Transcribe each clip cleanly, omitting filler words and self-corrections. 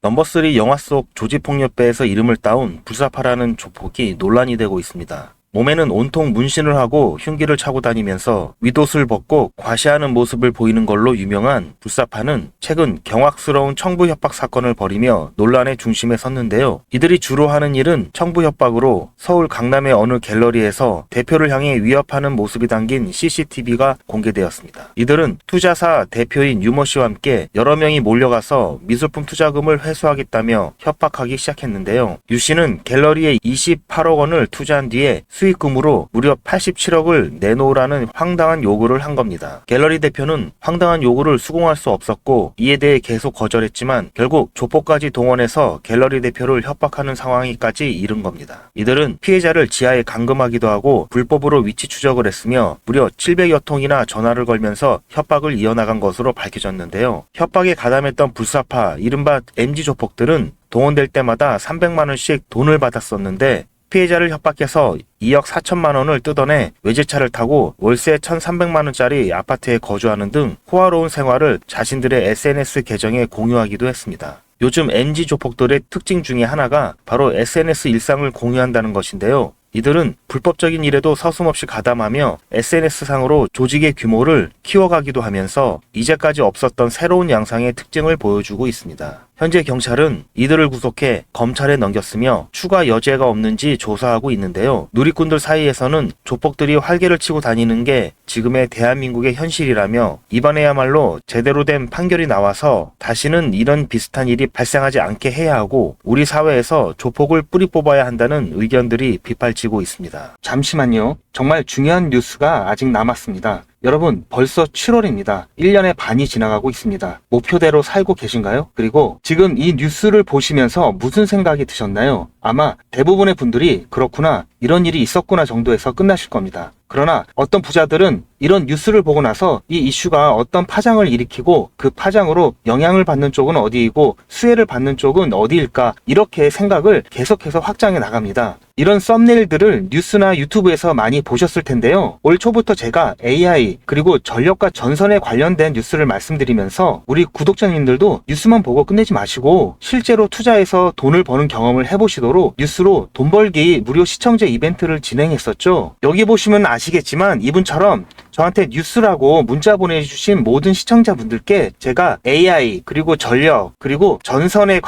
넘버3 영화 속 조지폭력배에서 이름을 따온 불사파라는 조폭이 논란이 되고 있습니다. 몸에는 온통 문신을 하고 흉기를 차고 다니면서 윗옷을 벗고 과시하는 모습을 보이는 걸로 유명한 불사파는 최근 경악스러운 청부 협박 사건을 벌이며 논란의 중심에 섰는데요. 이들이 주로 하는 일은 청부 협박으로 서울 강남의 어느 갤러리에서 대표를 향해 위협하는 모습이 담긴 CCTV가 공개되었습니다. 이들은 투자사 대표인 유모 씨와 함께 여러 명이 몰려가서 미술품 투자금을 회수하겠다며 협박하기 시작했는데요. 유 씨는 갤러리에 28억 원을 투자한 뒤에 수익금으로 무려 87억을 내놓으라는 황당한 요구를 한 겁니다. 갤러리 대표는 황당한 요구를 수긍할 수 없었고 이에 대해 계속 거절했지만 결국 조폭까지 동원해서 갤러리 대표를 협박하는 상황까지 이른 겁니다. 이들은 피해자를 지하에 감금하기도 하고 불법으로 위치 추적을 했으며 무려 700여 통이나 전화를 걸면서 협박을 이어나간 것으로 밝혀졌는데요. 협박에 가담했던 불사파 이른바 MG 조폭들은 동원될 때마다 300만 원씩 돈을 받았었는데 피해자를 협박해서 2억 4천만 원을 뜯어내 외제차를 타고 월세 1,300만 원짜리 아파트에 거주하는 등 호화로운 생활을 자신들의 SNS 계정에 공유하기도 했습니다. 요즘 MG 조폭들의 특징 중에 하나가 바로 SNS 일상을 공유한다는 것인데요. 이들은 불법적인 일에도 서슴없이 가담하며 SNS상으로 조직의 규모를 키워가기도 하면서 이제까지 없었던 새로운 양상의 특징을 보여주고 있습니다. 현재 경찰은 이들을 구속해 검찰에 넘겼으며 추가 여죄가 없는지 조사하고 있는데요. 누리꾼들 사이에서는 조폭들이 활개를 치고 다니는 게 지금의 대한민국의 현실이라며 이번에야말로 제대로 된 판결이 나와서 다시는 이런 비슷한 일이 발생하지 않게 해야 하고 우리 사회에서 조폭을 뿌리 뽑아야 한다는 의견들이 빗발치고 있습니다. 잠시만요. 정말 중요한 뉴스가 아직 남았습니다. 여러분, 벌써 7월입니다. 1년의 반이 지나가고 있습니다. 목표대로 살고 계신가요? 그리고 지금 이 뉴스를 보시면서 무슨 생각이 드셨나요? 아마 대부분의 분들이 그렇구나, 이런 일이 있었구나 정도에서 끝나실 겁니다. 그러나 어떤 부자들은 이런 뉴스를 보고 나서 이 이슈가 어떤 파장을 일으키고 그 파장으로 영향을 받는 쪽은 어디이고 수혜를 받는 쪽은 어디일까, 이렇게 생각을 계속해서 확장해 나갑니다. 이런 썸네일들을 뉴스나 유튜브에서 많이 보셨을 텐데요. 올 초부터 제가 AI 그리고 전력과 전선에 관련된 뉴스를 말씀드리면서 우리 구독자님들도 뉴스만 보고 끝내지 마시고 실제로 투자해서 돈을 버는 경험을 해보시도록 뉴스로 돈 벌기 무료 시청제 이벤트를 진행했었죠. 여기 보시면 아시겠지만 이분처럼 저한테 뉴스라고 문자 보내주신 모든 시청자분들께 제가 AI 그리고 전력 그리고 전선에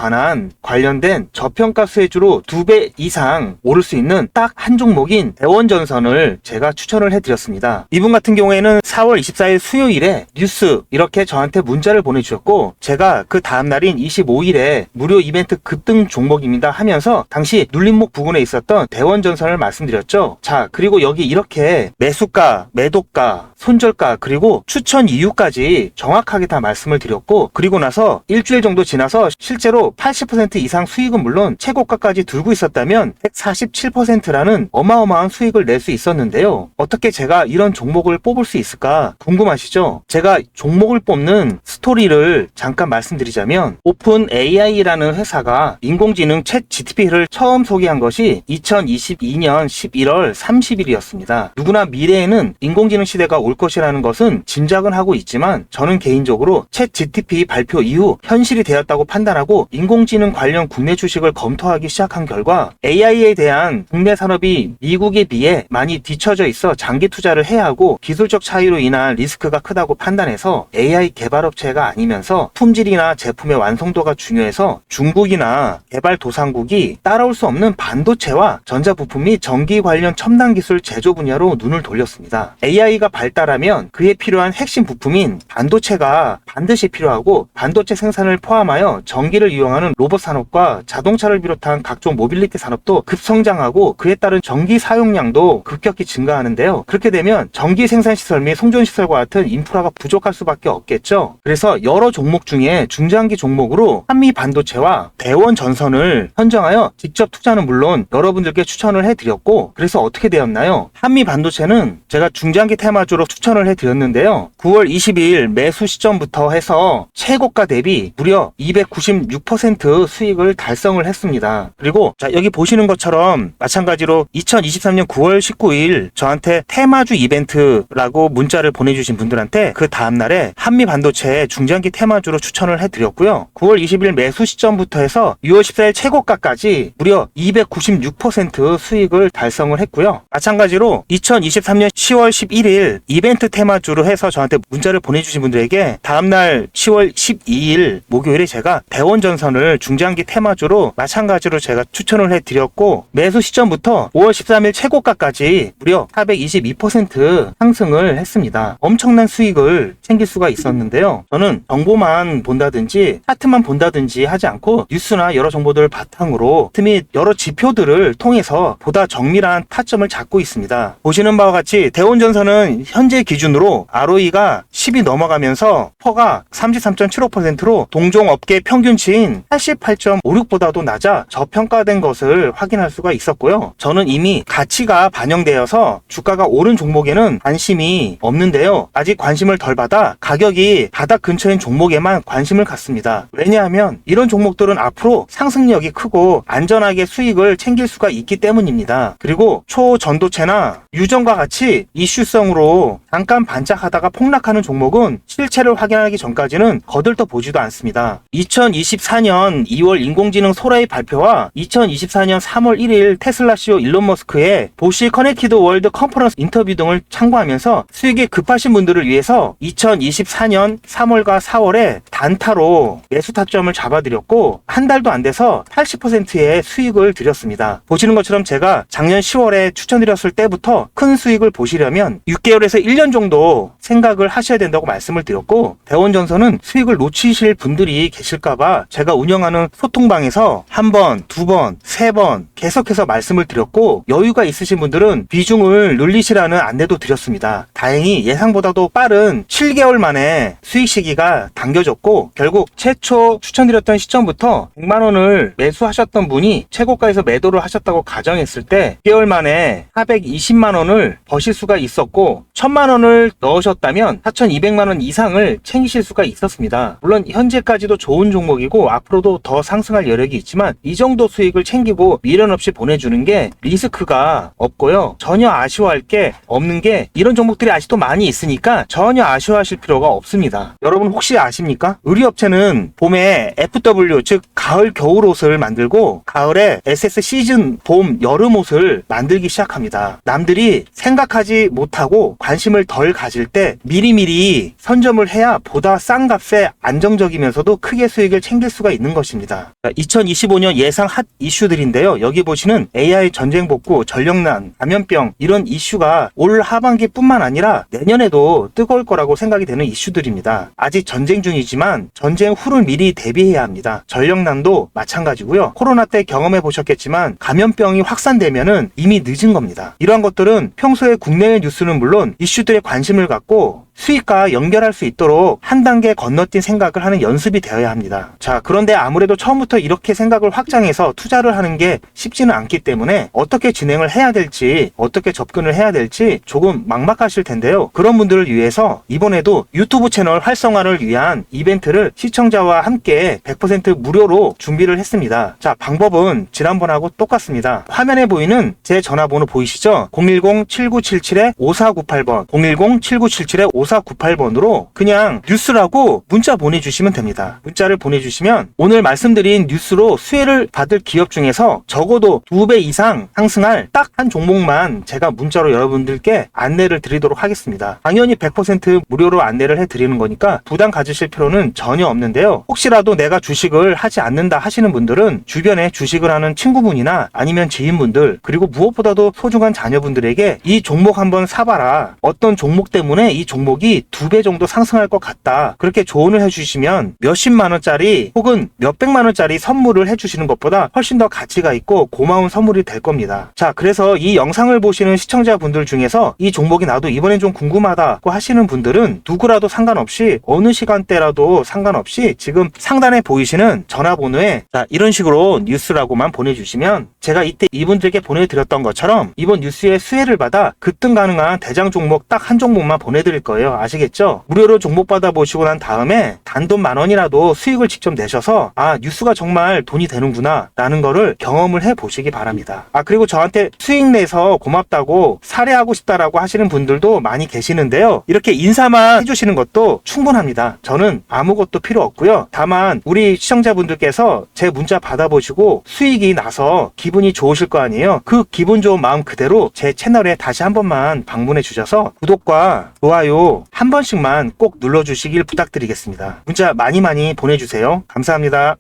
관련된 저평가 수혜주로 2배 이상 오를 수 있는 딱 한 종목인 대원전선을 제가 추천을 해드렸습니다. 이분 같은 경우에는 4월 24일 수요일에 뉴스 이렇게 저한테 문자를 보내주셨고 제가 그 다음날인 25일에 무료 이벤트 급등 종목입니다 하면서 당시 눌림목 부근에 있었던 대원전선을 말씀드렸죠. 자, 그리고 여기 이렇게 매수가, 매도가, 손절가 그리고 추천 이유까지 정확하게 다 말씀을 드렸고 그리고 나서 일주일 정도 지나서 실제로 80% 이상 수익은 물론 최고가까지 들고 있었다면 147%라는 어마어마한 수익을 낼 수 있었는데요. 어떻게 제가 이런 종목을 뽑을 수 있을까 궁금하시죠? 제가 종목을 뽑는 스토리를 잠깐 말씀드리자면 오픈 AI라는 회사가 인공지능 챗 GTP를 처음 소개한 것이 2022년 11월 30일이었습니다. 누구나 미래에는 인공지능 시대가 올 것이라는 것은 짐작은 하고 있지만 저는 개인적으로 챗 GTP 발표 이후 현실이 되었다고 판단하고 인공지능 관련 국내 주식을 검토하기 시작한 결과 AI에 대한 국내 산업이 미국에 비해 많이 뒤처져 있어 장기 투자를 해야 하고 기술적 차이로 인한 리스크가 크다고 판단해서 AI 개발업체가 아니면서 품질이나 제품의 완성도가 중요해서 중국이나 개발도상국이 따라올 수 없는 반도체와 전자부품 및 전기 관련 첨단 기술 제조 분야로 눈을 돌렸습니다. AI가 발달하면 그에 필요한 핵심 부품인 반도체가 반드시 필요하고 반도체 생산을 포함하여 전기를 이용하는 로봇 산업과 자동차를 비롯한 각종 모빌리티 산업도 급성장하고 그에 따른 전기 사용량도 급격히 증가하는데요. 그렇게 되면 전기 생산 시설 및 송전 시설과 같은 인프라가 부족할 수밖에 없겠죠. 그래서 여러 종목 중에 중장기 종목으로 한미 반도체와 대원 전선을 선정하여 직접 투자는 물론 여러분들께 추천을 해드렸고 그래서 어떻게 되었나요? 한미 반도체는 제가 중장기 테마주로 추천을 해드렸는데요. 9월 22일 매수 시점부터 해서 최고가 대비 무려 296% 수익을 달성을 했습니다. 그리고 자, 여기 보시는 것처럼 마찬가지로 2023년 9월 19일 저한테 테마주 이벤트라고 문자를 보내주신 분들한테 그 다음날에 한미반도체 중장기 테마주로 추천을 해드렸고요. 9월 20일 매수 시점부터 해서 6월 14일 최고가까지 무려 296% 수익을 달성을 했고요. 마찬가지로 2023년 10월 11일 이벤트 테마주로 해서 저한테 문자를 보내주신 분들에게 다음날 10월 12일 목요일에 제가 대원전선을 중장기 테마주로 마찬가지로 제가 추천을 해드렸고 매수 시점부터 5월 13일 최고가까지 무려 422% 상승을 했습니다. 엄청난 수익을 챙길 수가 있었는데요. 저는 정보만 본다든지 차트만 본다든지 하지 않고 뉴스나 여러 정보들을 바탕으로 및 여러 지표들을 통해서 보다 정밀한 타점을 잡고 있습니다. 보시는 바와 같이 대원전선은 현재 기준으로 ROE가 10이 넘어가면서 퍼가 33.75%로 동종업계 평균치인 88.56보다도 낮아 저평가된 것을 확인할 수가 있었고요. 저는 이미 가치가 반영되어서 주가가 오른 종목에는 관심이 없는데요. 아직 관심을 덜 받아 가격이 바닥 근처인 종목에만 관심을 갖습니다. 왜냐하면 이런 종목들은 앞으로 상승력이 크고 안전하게 수익을 챙길 수가 있기 때문입니다. 그리고 초전도체나 유전과 같이 이슈성으로 잠깐 반짝하다가 폭락하는 종목은 실체를 확인하기 전까지는 거들떠 보지도 않습니다. 2024년 2월 인공지능 소라의 발표와 2024년 3월 1일 테슬라 CEO 일론 머스크의 보시 커넥티드 월드 컨퍼런스 인터뷰 등을 참고하면서 수익이 급하신 분들을 위해서 2024년 3월과 4월에 단타로 매수 타점을 잡아드렸고 한 달도 안 돼서 80%의 수익을 드렸습니다. 보시는 것처럼 제가 작년 10월에 추천드렸을 때부터 큰 수익을 보시려면 6개월에서 1년 정도 생각을 하셔야 된다고 말씀을 드렸고 대원전선은 수익을 놓치실 분들이 계실까봐 제가 운영하는 소통방에서 한 번, 두 번, 세 번 계속해서 말씀을 드렸고 여유가 있으신 분들은 비중을 늘리시라는 안내도 드렸습니다. 다행히 예상보다도 빠른 7개월 만에 수익 시기가 당겨졌고 결국 최초 추천드렸던 시점부터 100만원을 매수하셨던 분이 최고가에서 매도를 하셨다고 가정했을 때 6개월 만에 420만원을 버실 수가 있었고 1000만원을 넣으셨다면 4200만원 이상을 챙기실 수가 있었습니다. 물론 현재까지도 좋은 종목이고 앞으로도 더 상승할 여력이 있지만 이 정도 수익을 챙기고 미련 없이 보내주는 게 리스크가 없고요. 전혀 아쉬워할 게 없는 게 이런 종목들이 아직도 많이 있으니까 전혀 아쉬워하실 필요가 없습니다. 여러분 혹시 아십니까? 의류업체는 봄에 FW 즉 가을 겨울 옷을 만들고 가을에 SS 시즌 봄 여름 옷을 만들기 시작합니다. 남들이 생각하지 못하고 관심을 덜 가질 때 미리미리 선점을 해야 보다 싼 값에 안정적이면서도 크게 수익을 챙길 수가 있는 것입니다. 2025년 예상 핫 이슈들인데요. 여기 보시는 AI 전쟁 복구, 전력난, 감염병 이런 이슈가 올 하반기뿐만 아니라 내년에도 뜨거울 거라고 생각이 되는 이슈들입니다. 아직 전쟁 중이지만 전쟁 후를 미리 대비해야 합니다. 전력난도 마찬가지고요. 코로나 때 경험해 보셨겠지만 감염병이 확산되면은 이미 늦은 겁니다. 이러한 것들은 평소에 국내외 뉴스는 물론 이슈들에 관심을 갖고 수익과 연결할 수 있도록 한 단계 건너뛴 생각을 하는 연습이 되어야 합니다. 자, 그런데 아무래도 처음부터 이렇게 생각을 확장해서 투자를 하는 게 쉽지는 않기 때문에 어떻게 진행을 해야 될지 어떻게 접근을 해야 될지 조금 막막하실 텐데요. 그런 분들을 위해서 이번에도 유튜브 채널 활성화를 위한 이벤트를 시청자와 함께 100% 무료로 준비를 했습니다. 자, 방법은 지난번하고 똑같습니다. 화면에 보이는 제 전화번호 보이시죠? 010-7977-5498번 010-7977-5498번으로 그냥 뉴스라고 문자 보내주시면 됩니다. 문자를 보내주시면 오늘 말씀드린 뉴스로 수혜를 받을 기업 중에서 적어도 2배 이상 상승할 딱 한 종목만 제가 문자로 여러분들께 안내를 드리도록 하겠습니다. 당연히 100% 무료로 안내를 해드리는 거니까 부담 가지실 필요는 전혀 없는데요. 혹시라도 내가 주식을 하지 않는다 하시는 분들은 주변에 주식을 하는 친구분이나 아니면 지인분들 그리고 무엇보다도 소중한 자녀분들에게 이 종목 한번 사봐라. 어떤 종목 때문에 이 종목이 종목이 2배 정도 상승할 것 같다. 그렇게 조언을 해주시면 몇십만 원짜리 혹은 몇백만 원짜리 선물을 해주시는 것보다 훨씬 더 가치가 있고 고마운 선물이 될 겁니다. 자, 그래서 이 영상을 보시는 시청자분들 중에서 이 종목이 나도 이번엔 좀 궁금하다고 하시는 분들은 누구라도 상관없이 어느 시간대라도 상관없이 지금 상단에 보이시는 전화번호에 자, 이런 식으로 뉴스라고만 보내주시면 제가 이때 이분들께 보내드렸던 것처럼 이번 뉴스의 수혜를 받아 급등 가능한 대장 종목 딱 한 종목만 보내드릴 거예요. 아시겠죠? 무료로 종목 받아보시고 난 다음에 단돈 10,000원이라도 수익을 직접 내셔서 아, 뉴스가 정말 돈이 되는구나 라는 거를 경험을 해보시기 바랍니다. 아, 그리고 저한테 수익 내서 고맙다고 사례하고 싶다라고 하시는 분들도 많이 계시는데요. 이렇게 인사만 해주시는 것도 충분합니다. 저는 아무것도 필요 없고요. 다만 우리 시청자분들께서 제 문자 받아보시고 수익이 나서 기분이 좋으실 거 아니에요. 그 기분 좋은 마음 그대로 제 채널에 다시 한 번만 방문해 주셔서 구독과 좋아요 한 번씩만 꼭 눌러주시길 부탁드리겠습니다. 문자 많이 보내주세요. 감사합니다.